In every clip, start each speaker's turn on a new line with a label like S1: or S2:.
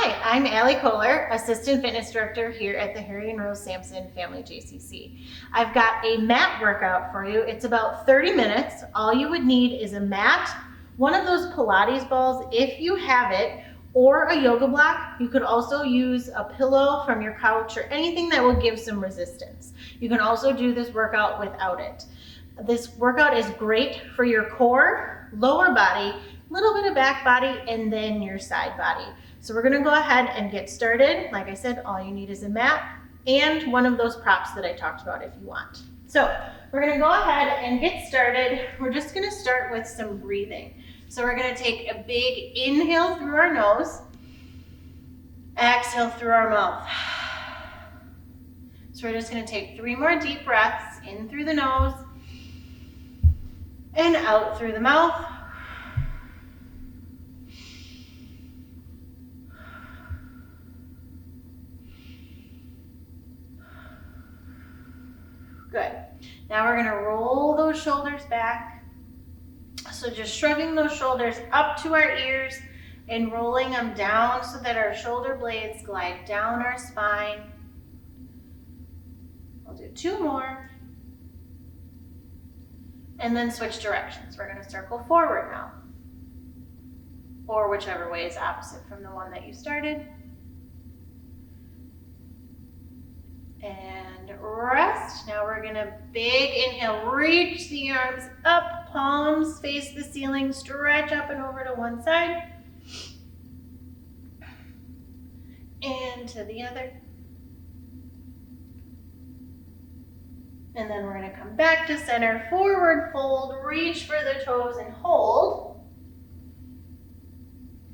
S1: Hi, I'm Allie Kohler, Assistant Fitness Director here at the Harry and Rose Sampson Family JCC. I've got a mat workout for you. It's about 30 minutes. All you would need is a mat, one of those Pilates balls if you have it, or a yoga block. You could also use a pillow from your couch or anything that will give some resistance. You can also do this workout without it. This workout is great for your core, lower body, a little bit of back body, and then your side body. So we're gonna go ahead and get started. Like I said, all you need is a mat and one of those props that I talked about if you want. So we're gonna go ahead and get started. We're just gonna start with some breathing. So we're gonna take a big inhale through our nose, exhale through our mouth. So we're just gonna take 3 more deep breaths, in through the nose and out through the mouth. Good. Now we're gonna roll those shoulders back. So just shrugging those shoulders up to our ears and rolling them down so that our shoulder blades glide down our spine. We'll do 2 more. And then switch directions. We're gonna circle forward now. Or whichever way is opposite from the one that you started. And rest. Now we're gonna big inhale, reach the arms up, palms face the ceiling, stretch up and over to one side. And to the other. And then we're gonna come back to center, forward fold, reach for the toes and hold.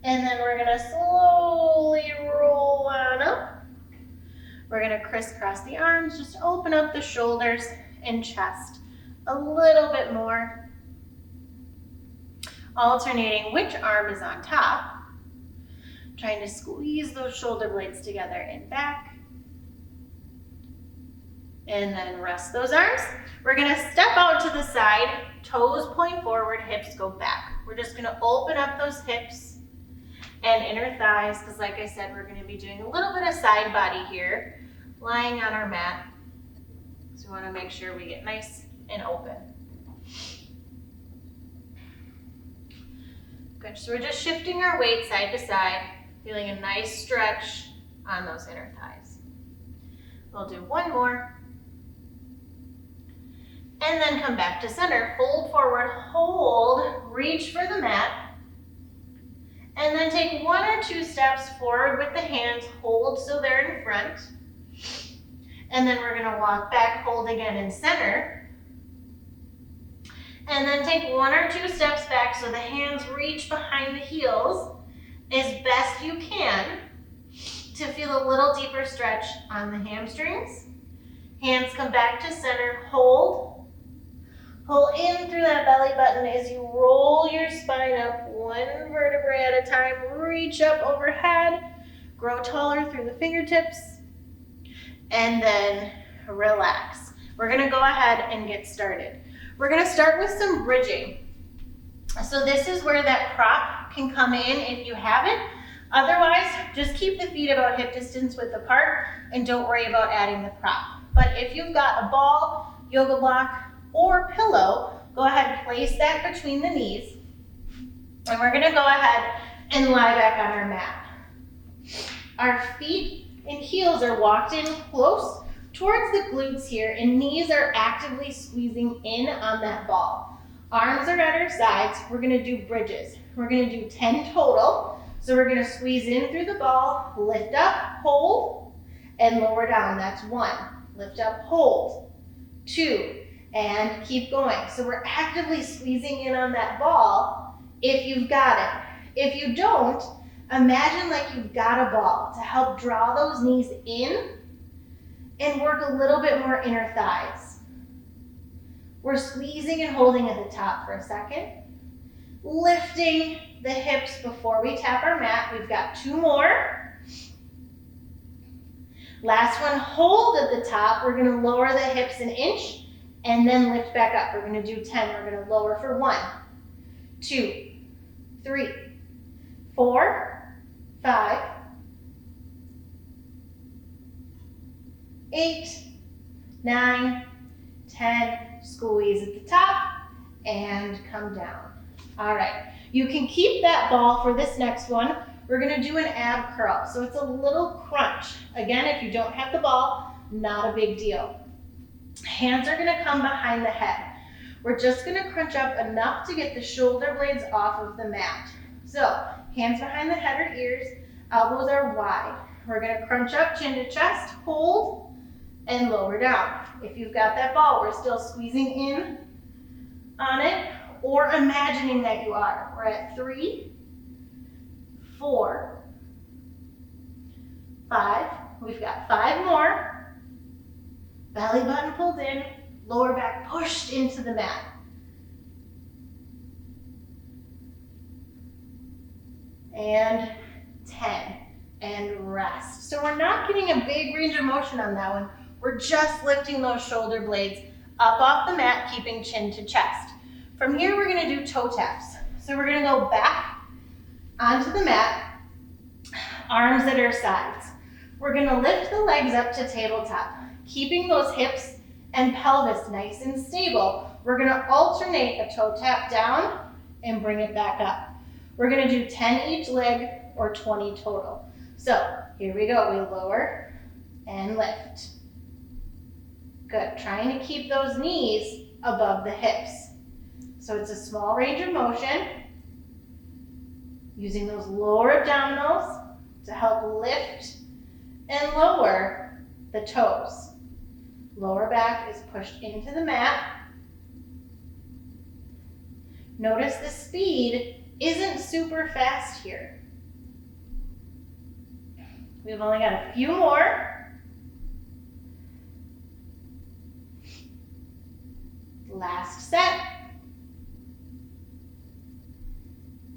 S1: And then we're gonna slowly roll on up. We're gonna crisscross the arms, just open up the shoulders and chest a little bit more. Alternating which arm is on top. Trying to squeeze those shoulder blades together and back. And then rest those arms. We're gonna step out to the side, toes point forward, hips go back. We're just gonna open up those hips and inner thighs, because like I said, we're gonna be doing a little bit of side body here, lying on our mat. So we wanna make sure we get nice and open. Good, so we're just shifting our weight side to side, feeling a nice stretch on those inner thighs. We'll do 1 more. And then come back to center, fold forward, hold, reach for the mat. And then take 1 or 2 steps forward with the hands, hold so they're in front. And then we're gonna walk back, hold again in center. And then take 1 or 2 steps back so the hands reach behind the heels as best you can to feel a little deeper stretch on the hamstrings. Hands come back to center, hold. Pull in through that belly button as you roll your spine up 1 vertebrae at a time. Reach up overhead, grow taller through the fingertips, and then relax. We're gonna go ahead and get started. We're gonna start with some bridging. So this is where that prop can come in if you have it. Otherwise, just keep the feet about hip distance width apart and don't worry about adding the prop. But if you've got a ball, yoga block, or pillow, go ahead and place that between the knees. And we're gonna go ahead and lie back on our mat. Our feet and heels are walked in close towards the glutes here, and knees are actively squeezing in on that ball. Arms are at our sides. We're gonna do bridges. We're gonna do 10 total. So we're gonna squeeze in through the ball, lift up, hold, and lower down. That's 1. Lift up, hold. 2. And keep going. So we're actively squeezing in on that ball if you've got it. If you don't, imagine like you've got a ball to help draw those knees in and work a little bit more inner thighs. We're squeezing and holding at the top for a second. Lifting the hips before we tap our mat. We've got 2 more. Last one, hold at the top. We're gonna lower the hips an inch and then lift back up. We're gonna do 10. We're gonna lower for 1, 2, 3, 4, 5, 8, 9, 10, squeeze at the top, and come down. All right, you can keep that ball for this next one. We're gonna do an ab curl, so it's a little crunch. Again, if you don't have the ball, not a big deal. Hands are gonna come behind the head. We're just gonna crunch up enough to get the shoulder blades off of the mat. So, hands behind the head or ears, elbows are wide. We're gonna crunch up, chin to chest, hold, and lower down. If you've got that ball, we're still squeezing in on it, or imagining that you are. We're at 3, 4, 5. We've got 5 more. Belly button pulled in, lower back pushed into the mat. And 10. And rest. So we're not getting a big range of motion on that one. We're just lifting those shoulder blades up off the mat, keeping chin to chest. From here, we're gonna do toe taps. So we're gonna go back onto the mat, arms at our sides. We're gonna lift the legs up to tabletop, keeping those hips and pelvis nice and stable. We're gonna alternate a toe tap down and bring it back up. We're gonna do 10 each leg or 20 total. So here we go, we lower and lift. Good, trying to keep those knees above the hips. So it's a small range of motion, using those lower abdominals to help lift and lower the toes. Lower back is pushed into the mat. Notice the speed isn't super fast here. We've only got a few more. Last set.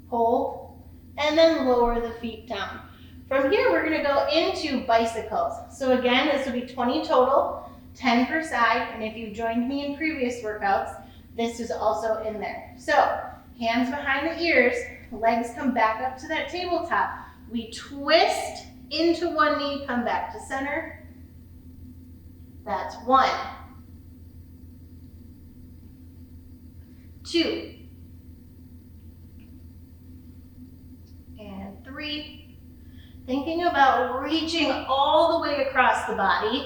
S1: Hold, and then lower the feet down. From here, we're gonna go into bicycles. So again, this will be 20 total, 10 per side, and if you've joined me in previous workouts, this is also in there. So, hands behind the ears, legs come back up to that tabletop. We twist into one knee, come back to center. That's 1, 2, and 3. Thinking about reaching all the way across the body,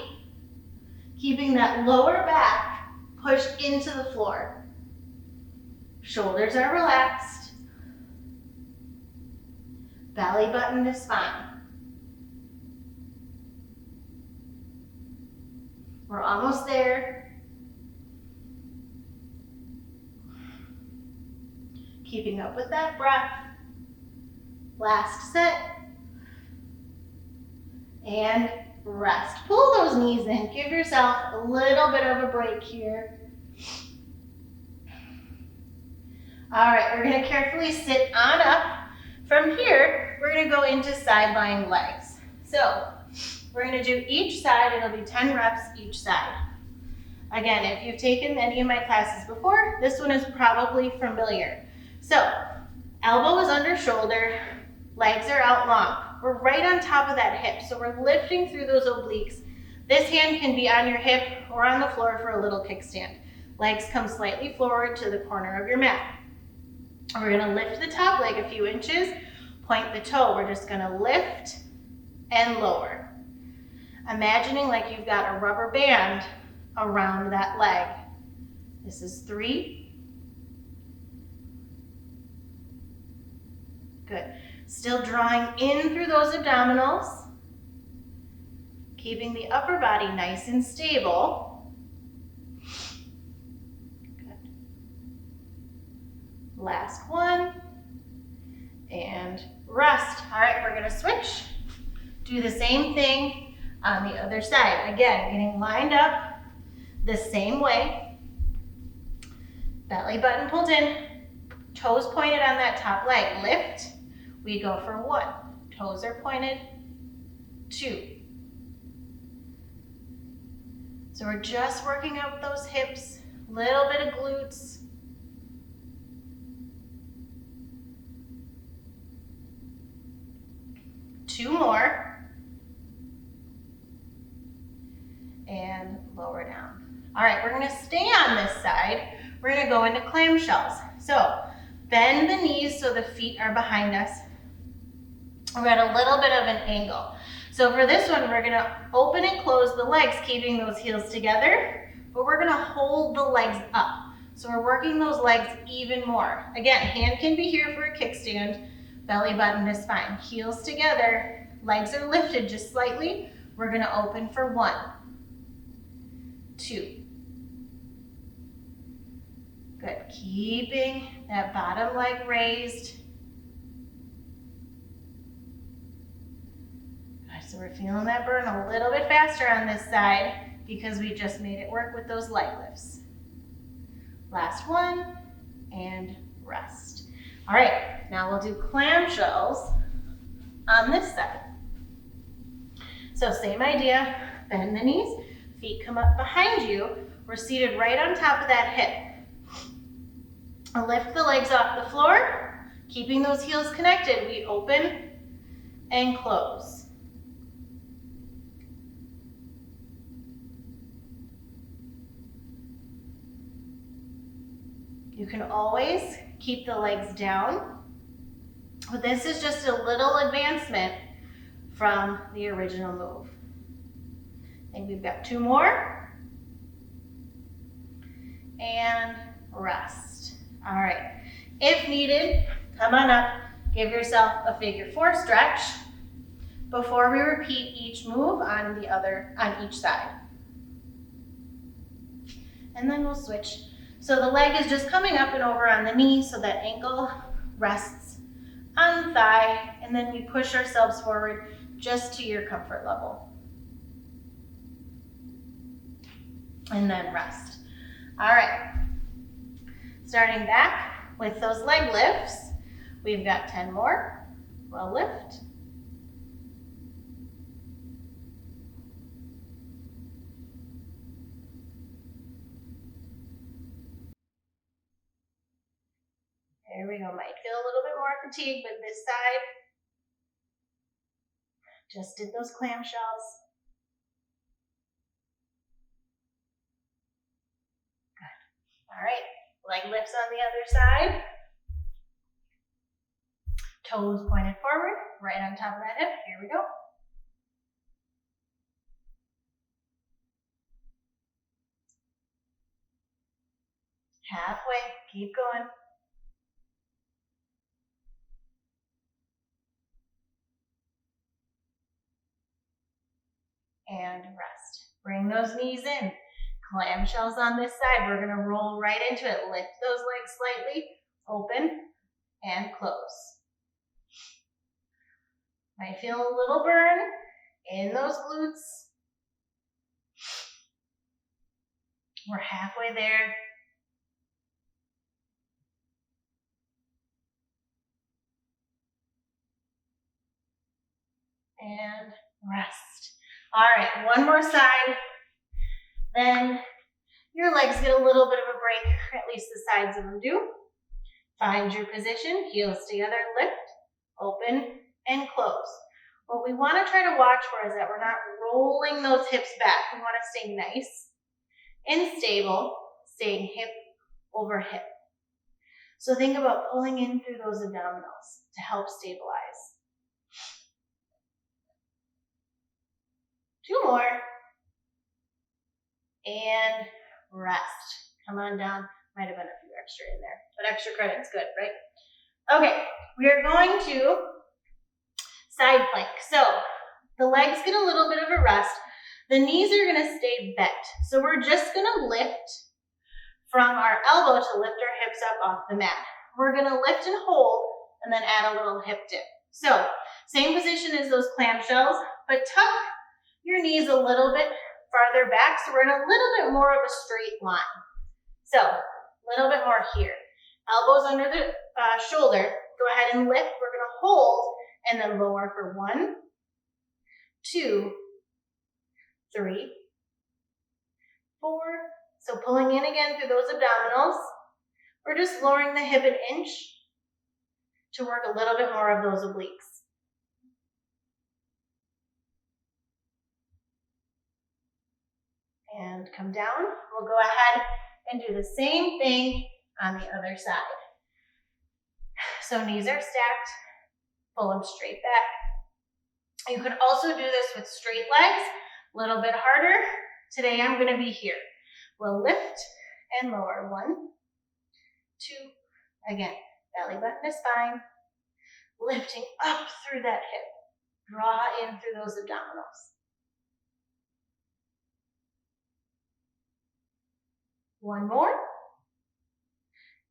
S1: keeping that lower back pushed into the floor. Shoulders are relaxed. Belly button to spine. We're almost there. Keeping up with that breath. Last set. And rest. Pull those knees in. Give yourself a little bit of a break here. All right, we're gonna carefully sit on up. From here, we're gonna go into side lying legs. So we're gonna do each side, it'll be 10 reps each side. Again, if you've taken any of my classes before, this one is probably familiar. So, elbow is under shoulder, legs are out long. We're right on top of that hip, so we're lifting through those obliques. This hand can be on your hip or on the floor for a little kickstand. Legs come slightly forward to the corner of your mat. We're gonna lift the top leg a few inches, point the toe. We're just gonna lift and lower. Imagining like you've got a rubber band around that leg. This is 3. Good. Still drawing in through those abdominals, keeping the upper body nice and stable. Good. Last one, and rest. All right, we're gonna switch. Do the same thing on the other side. Again, getting lined up the same way. Belly button pulled in, toes pointed on that top leg. Lift. We go for 1. Toes are pointed. 2. So we're just working out those hips, little bit of glutes. Two more. and lower down. All right, we're gonna stay on this side. We're gonna go into clamshells. So bend the knees so the feet are behind us. We're at a little bit of an angle. So for this one, we're gonna open and close the legs, keeping those heels together, but we're gonna hold the legs up. So we're working those legs even more. Again, hand can be here for a kickstand, belly button is fine. Heels together, legs are lifted just slightly. We're gonna open for 1, 2. Good, keeping that bottom leg raised. So we're feeling that burn a little bit faster on this side because we just made it work with those leg lifts. Last one, and rest. All right, now we'll do clamshells on this side. So same idea, bend the knees, feet come up behind you. We're seated right on top of that hip. Lift the legs off the floor, keeping those heels connected. We open and close. You can always keep the legs down, but this is just a little advancement from the original move. I think we've got 2 more. And rest. All right. If needed, come on up, give yourself a figure 4 stretch before we repeat each move on each side. And then we'll switch. So the leg is just coming up and over on the knee so that ankle rests on the thigh, and then we push ourselves forward just to your comfort level. And then rest. All right. Starting back with those leg lifts, we've got 10 more. We'll lift. There we go. Might feel a little bit more fatigue, but this side just did those clamshells. Good. All right. Leg lifts on the other side. Toes pointed forward, right on top of that hip. Here we go. Halfway. Keep going. And rest. Bring those knees in. Clamshells on this side. We're going to roll right into it. Lift those legs slightly. Open and close. Might feel a little burn in those glutes. We're halfway there. And rest. All right, one more side. Then your legs get a little bit of a break, at least the sides of them do. Find your position, heels together, lift, open, and close. What we want to try to watch for is that we're not rolling those hips back. We want to stay nice and stable, staying hip over hip. So think about pulling in through those abdominals to help stabilize. 2 more. And rest. Come on down. Might have been a few extra in there, but extra credit's good, right? Okay, we are going to side plank. So the legs get a little bit of a rest. The knees are going to stay bent. So we're just going to lift from our elbow to lift our hips up off the mat. We're going to lift and hold and then add a little hip dip. So same position as those clamshells, but tuck your knees a little bit farther back so we're in a little bit more of a straight line. So a little bit more here. Elbows under the shoulder. Go ahead and lift. We're going to hold and then lower for 1, 2, 3, 4. So pulling in again through those abdominals. We're just lowering the hip an inch to work a little bit more of those obliques. And come down. We'll go ahead and do the same thing on the other side. So knees are stacked, pull them straight back. You can also do this with straight legs, a little bit harder. Today I'm gonna be here. We'll lift and lower. 1, 2, again, belly button to spine, lifting up through that hip. Draw in through those abdominals. 1 more,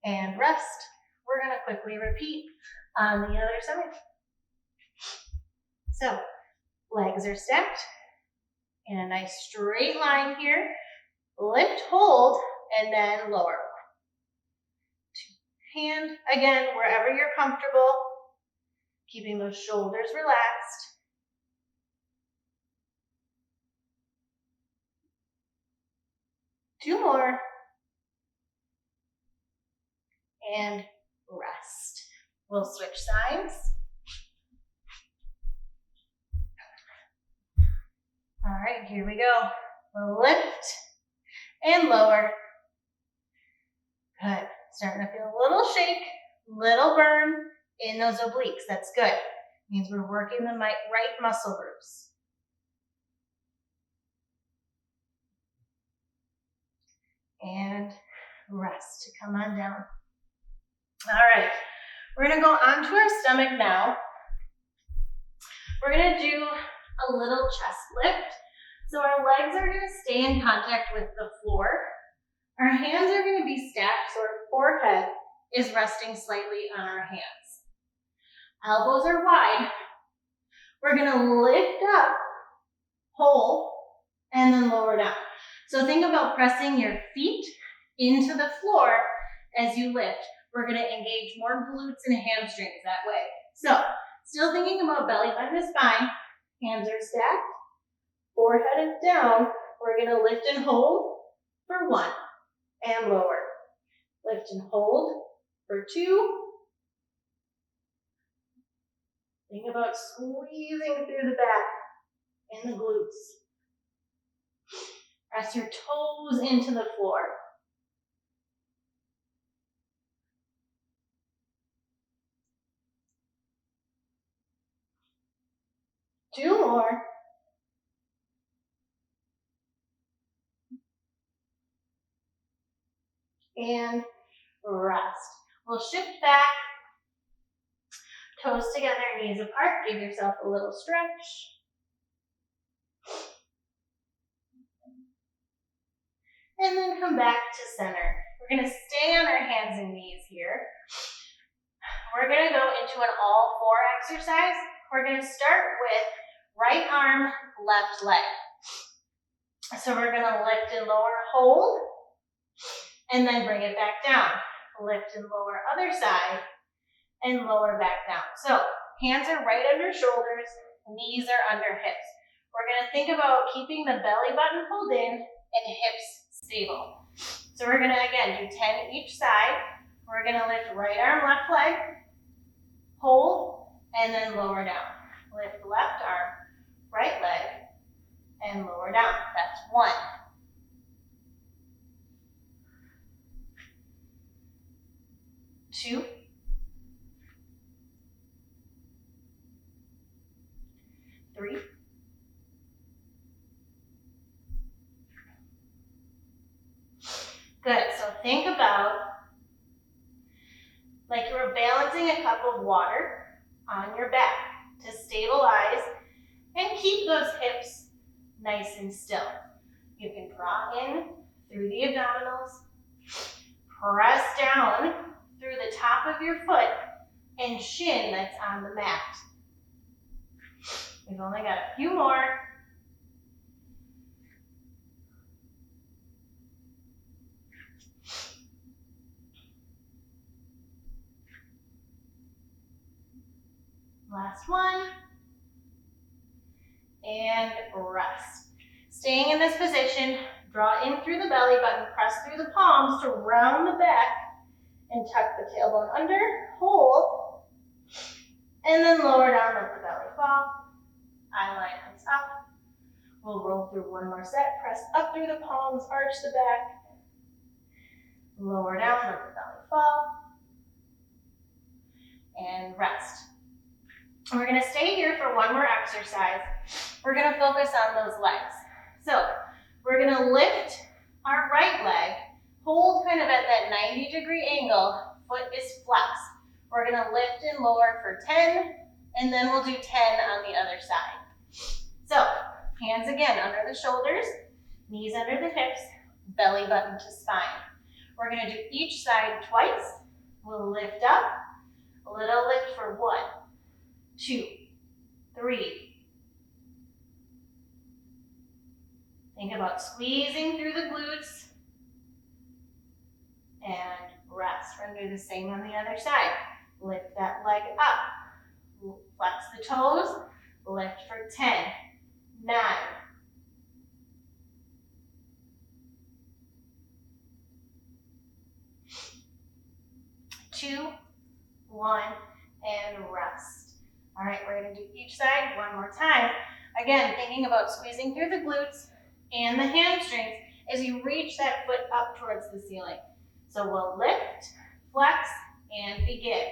S1: and rest. We're gonna quickly repeat on the other side. So, legs are stacked in a nice straight line here. Lift, hold, and then lower. 2, hand, again, wherever you're comfortable, keeping those shoulders relaxed. 2 more, and rest. We'll switch sides. All right, here we go. We'll lift and lower. Good. Starting to feel a little shake, little burn in those obliques. That's good. Means we're working the right muscle groups. And rest to come on down. All right, we're gonna go onto our stomach now. We're gonna do a little chest lift. So our legs are gonna stay in contact with the floor. Our hands are gonna be stacked, so our forehead is resting slightly on our hands. Elbows are wide. We're gonna lift up, hold, and then lower down. So think about pressing your feet into the floor as you lift. We're gonna engage more glutes and hamstrings that way. So, still thinking about belly button to spine, hands are stacked, forehead is down. We're gonna lift and hold for 1, and lower. Lift and hold for 2. Think about squeezing through the back and the glutes. Press your toes into the floor. 2 more. And rest. We'll shift back, toes together, knees apart. Give yourself a little stretch. And then come back to center. We're gonna stay on our hands and knees here. We're gonna go into an all 4 exercise. We're gonna start with right arm, left leg. So we're gonna lift and lower, hold, and then bring it back down. Lift and lower other side, and lower back down. So hands are right under shoulders, knees are under hips. We're gonna think about keeping the belly button pulled in and hips stable. So we're gonna, again, do 10 each side. We're gonna lift right arm, left leg, hold, and then lower down. Lift left arm, right leg, and lower down. That's 1. 2. 3. 'Good, so think about like you were balancing a cup of water on your back to stabilize and keep those hips nice and still. You can draw in through the abdominals, press down through the top of your foot and shin that's on the mat. We've only got a few more. Last one. And rest. Staying in this position, draw in through the belly button, press through the palms to round the back and tuck the tailbone under, hold, and then lower down, let the belly fall. Eye line comes up. We'll roll through one more set. Press up through the palms, arch the back. Lower down, let the belly fall. And rest. And we're gonna stay here for one more exercise. We're gonna focus on those legs. So we're gonna lift our right leg, hold kind of at that 90-degree angle, foot is flexed. We're gonna lift and lower for 10, and then we'll do 10 on the other side. So, hands again under the shoulders, knees under the hips, belly button to spine. We're gonna do each side twice. We'll lift up, a little lift for 1, 2, 3. Think about squeezing through the glutes and rest. We're gonna do the same on the other side. Lift that leg up, flex the toes, lift for 10, 9, 2, 1, and rest. All right, we're gonna do each side one more time. Again, thinking about squeezing through the glutes and the hamstrings as you reach that foot up towards the ceiling. So we'll lift, flex, and begin.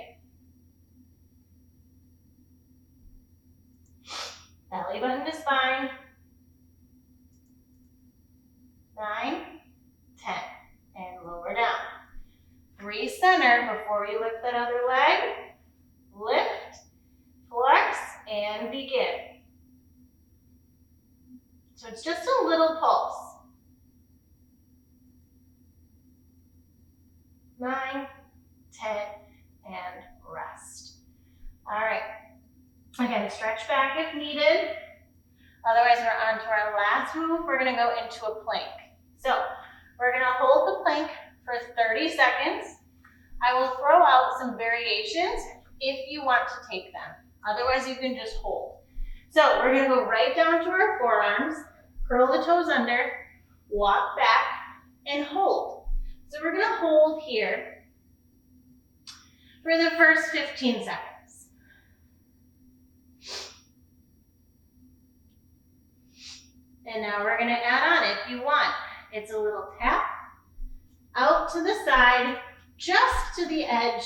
S1: Belly button to spine. 9, 10, and lower down. Recenter before you lift that other leg. Lift, flex, and begin. So it's just a little pulse. 9, 10, and rest. All right. Again, stretch back if needed. Otherwise, we're on to our last move. We're gonna go into a plank. So we're gonna hold the plank for 30 seconds. I will throw out some variations if you want to take them. Otherwise, you can just hold. So we're gonna go right down to our forearms, curl the toes under, walk back, and hold. So we're gonna hold here for the first 15 seconds. And now we're gonna add on if you want. It's a little tap out to the side, just to the edge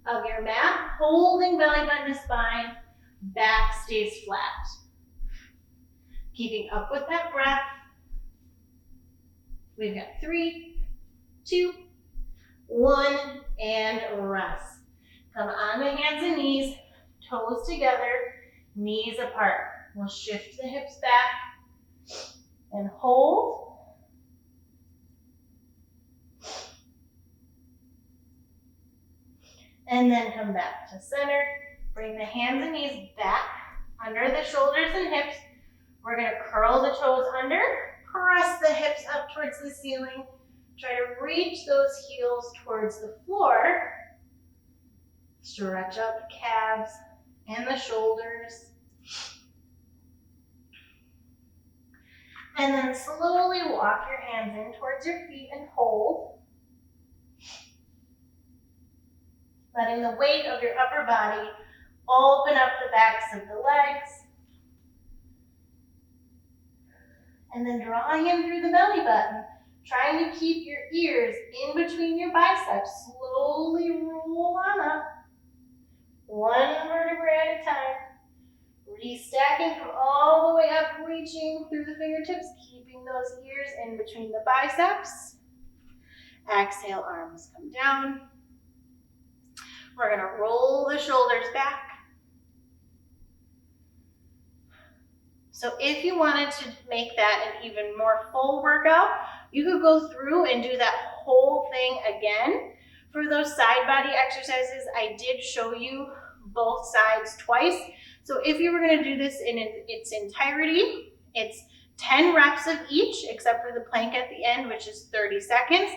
S1: of your mat, holding belly button to spine, back stays flat. Keeping up with that breath. We've got 3, 2, 1, and rest. Come on the hands and knees, toes together, knees apart. We'll shift the hips back and hold. And then come back to center. Bring the hands and knees back under the shoulders and hips. We're gonna curl the toes under, press the hips up towards the ceiling. Try to reach those heels towards the floor. Stretch out the calves and the shoulders. And then slowly walk your hands in towards your feet and hold. Letting the weight of your upper body open up the backs of the legs. And then drawing in through the belly button, trying to keep your ears in between your biceps. Slowly roll on up, one vertebrae at a time. Restacking from all the way up, reaching through the fingertips, keeping those ears in between the biceps. Exhale, arms come down. We're gonna roll the shoulders back. So if you wanted to make that an even more full workout, you could go through and do that whole thing again. For those side body exercises, I did show you both sides twice. So if you were gonna do this in its entirety, it's 10 reps of each, except for the plank at the end, which is 30 seconds.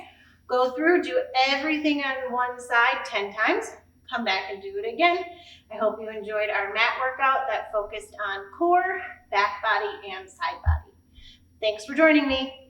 S1: Go through, do everything on one side 10 times, come back and do it again. I hope you enjoyed our mat workout that focused on core, back body, and side body. Thanks for joining me.